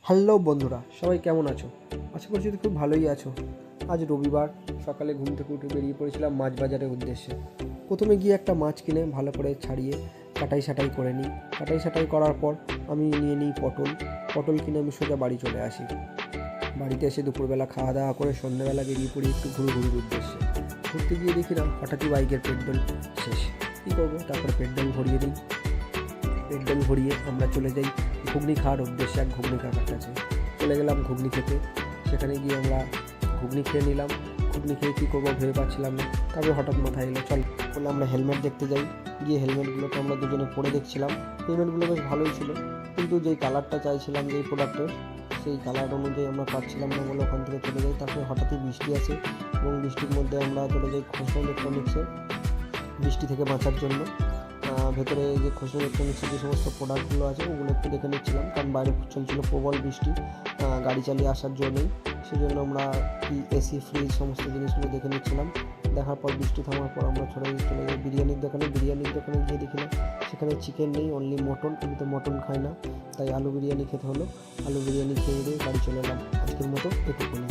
Hello বন্ধুরা, সবাই কেমন আছো? আশা করছি তো খুব ভালোই আছো। আজ রবিবার, সকালে ঘুম থেকে উঠে বেরিয়ে পড়েছিলাম মাছ বাজারের উদ্দেশ্যে। প্রথমে গিয়ে একটা মাছ কিনে ভালো করে ছাড়িয়ে কাটাই করে নিই। কাটাই করার পর আমি নিয়ে নিই পটল কিনে আমি সোজা বাড়ি চলে আসি। বাড়িতে এসে দুপুরবেলা খাওয়া দাওয়া করে সন্ধ্যেবেলা বেরিয়ে পড়ি একটু ঘুরুঘুরির উদ্দেশ্যে। ঘুরতে গিয়ে দেখি না হঠাৎই বাইকের পেট্রোল শেষ। কী করবো? তারপরে পেট্রোল ভরিয়ে দিই। পেট্রোল ভরিয়ে আমরা চলে যাই ঘুগনি খাওয়ার উদ্দেশ্যে। এক ঘুগনি কাকার কাছে চলে গেলাম ঘুগনি খেতে। সেখানে গিয়ে আমরা ঘুগনি খেয়ে নিলাম। ঘুগনি খেয়ে কী করবো ভেবে পাচ্ছিলাম না। তারপরে হঠাৎ মাথায় এলো, চল বলে আমরা হেলমেট দেখতে যাই। গিয়ে হেলমেটগুলোকে আমরা দুজনে পরে দেখছিলাম। হেলমেটগুলো বেশ ভালোই ছিল, কিন্তু যেই কালারটা চাইছিলাম যেই প্রোডাক্টের, সেই কালার অনুযায়ী আমরা পাচ্ছিলাম না বলে ওখান থেকে চলে যাই। তারপরে হঠাৎই বৃষ্টি আসে এবং বৃষ্টির মধ্যে আমরা চলে যাই খোসা ইলেকট্রনিক্সে বৃষ্টি থেকে বাঁচার জন্য। ভেতরে যে খোসা ইলেকট্রনিক্সের যে সমস্ত প্রোডাক্টগুলো আছে ওগুলো একটু দেখে নিচ্ছিলাম, কারণ বাইরে চলছিল প্রবল বৃষ্টি, গাড়ি চালিয়ে আসার জন্যই। সেই জন্য আমরা এসি ফ্রিজ সমস্ত জিনিসগুলো দেখে নিচ্ছিলাম। দেখার পর বৃষ্টি থামার পর আমরা চলে যাই বিরিয়ানির দোকানে গিয়ে দেখি না সেখানে চিকেন নেই, অনলি মটন। আমি তো মটন খাই না, তাই আলু বিরিয়ানি খেতে হলো। আলু বিরিয়ানি খেয়ে দিয়ে বাড়ি চলে এলাম। আজকের মতো এটুকুনি।